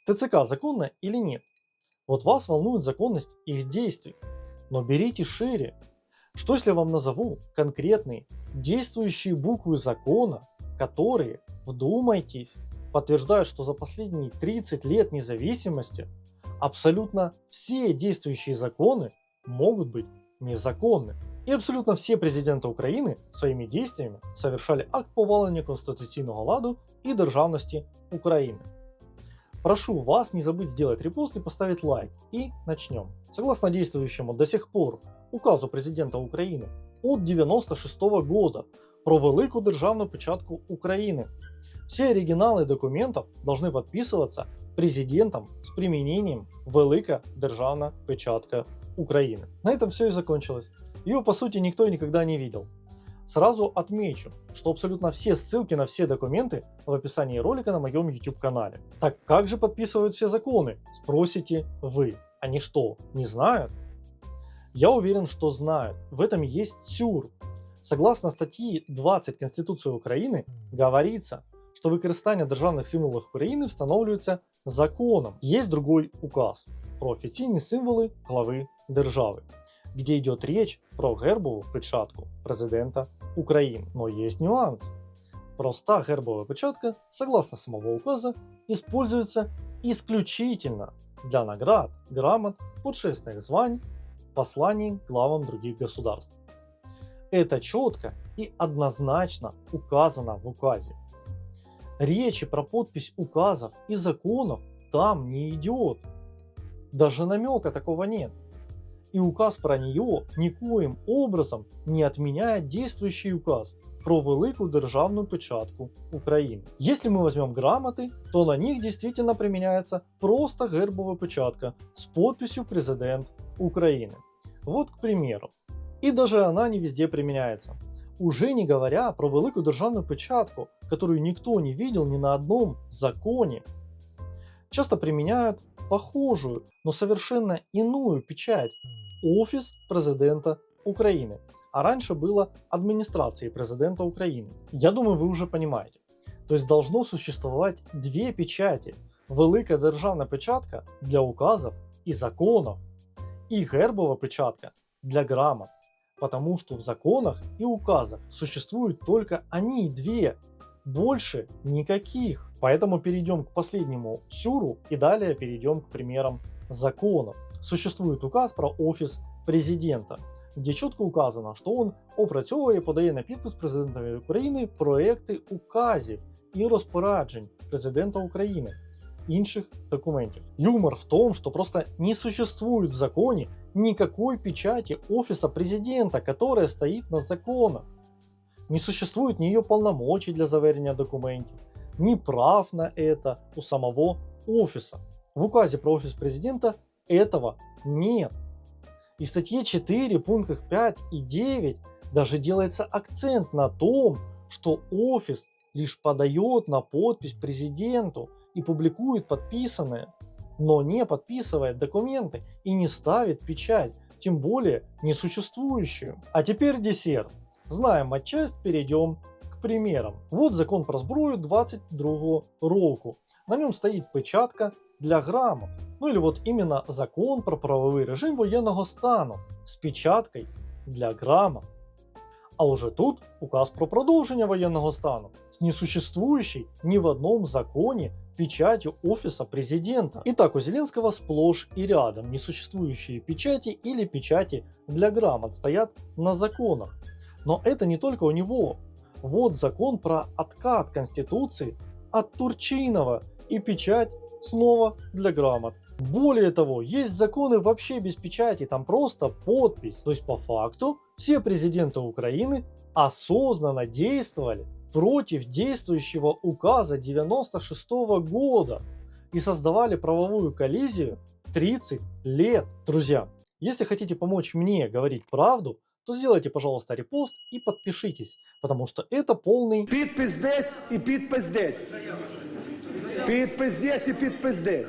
ТЦК законно или нет? Вот вас волнует законность их действий. Но берите шире. Что если я вам назову конкретные действующие буквы закона, которые, вдумайтесь, подтверждают, что за последние 30 лет независимости абсолютно все действующие законы могут быть незаконны. І абсолютно всі президенти України своїми діями совершали акт повалення конституційного ладу и державности України. Прошу вас не забыть сделать репост и поставить лайк. И начнем. Согласно действующему до сих пор указу президента Украины от 96 года про велику державну печатку України, все оригиналы документов должны подписываться президентом с применением велика державна печатка Украины. На этом все и закончилось. Ее по сути никто и никогда не видел. Сразу отмечу, что абсолютно все ссылки на все документы в описании ролика на моем YouTube канале. Так как же подписывают все законы? Спросите вы. Они что, не знают? Я уверен, что знают. В этом есть сюр. Согласно статьи 20 Конституции України говорится, что використання державних символів України встановлюється законом. Есть другой указ про офіційні символи глави держави, где идет речь про гербову печатку президента Украины. Но есть нюанс. Проста гербовая печатка, согласно самого указа, используется исключительно для наград, грамот, почестных званий, посланий главам других государств. Это четко и однозначно указано в указе. Речи про подпись указов и законов там не идет. Даже намека такого нет. И указ про нее никоим образом не отменяет действующий указ про велику державную печатку України. Если мы возьмем грамоты, то на них действительно применяется просто гербовая печатка с подписью «Президент Украины». Вот, к примеру. И даже она не везде применяется. Уже не говоря про велику державную печатку, которую никто не видел ни на одном законе. Часто применяют похожую, но совершенно иную печать – офис президента Украины. А раньше было администрацией президента Украины. Я думаю, вы уже понимаете. То есть должно существовать две печати. Велика державна печатка для указов и законов. И гербовая печатка для грамот. Потому что в законах и указах существуют только они две. Больше никаких. Поэтому перейдем к последнему сюру и далее перейдем к примерам законов. Существует указ про офис президента, где четко указано, що він опрацьовує і подає на підпис президентові України проекти указів і розпоряджень президента України, інших документів. Юмор в том, что просто не существует в законе никакой печати офиса президента, которая стоит на законах. Не существует ни ее полномочий для заверения документов, ни прав на это у самого офиса. В указе про офис президента этого нет. И в статье 4, пунктах 5 и 9 даже делается акцент на том, что офис лишь подает на подпись президенту и публикует подписанное, но не подписывает документы и не ставит печать, тем более несуществующую. А теперь десерт. Знаем отчасть, перейдем к примерам. Вот закон про зброю 22 року. На нем стоит печатка для грамот. Ну или вот именно закон про правовий режим воєнного стану з печаткою для грамот. А уже тут указ про продовження воєнного стану с несуществующей ни в одном законе печатью офиса президента. Итак, у Зеленского сплошь и рядом несуществующие печати или печати для грамот стоят на законах. Но это не только у него. Вот закон про откат Конституции от Турчинова и печать снова для грамот. Более того, есть законы вообще без печати, там просто подпись. То есть по факту все президенты Украины осознанно действовали против действующего указа 96 года и создавали правовую коллизию 30 лет. Друзья, если хотите помочь мне говорить правду, то сделайте, пожалуйста, репост и подпишитесь, потому что это полный... Підпис десь і підпис десь. Підпис десь і підпис десь.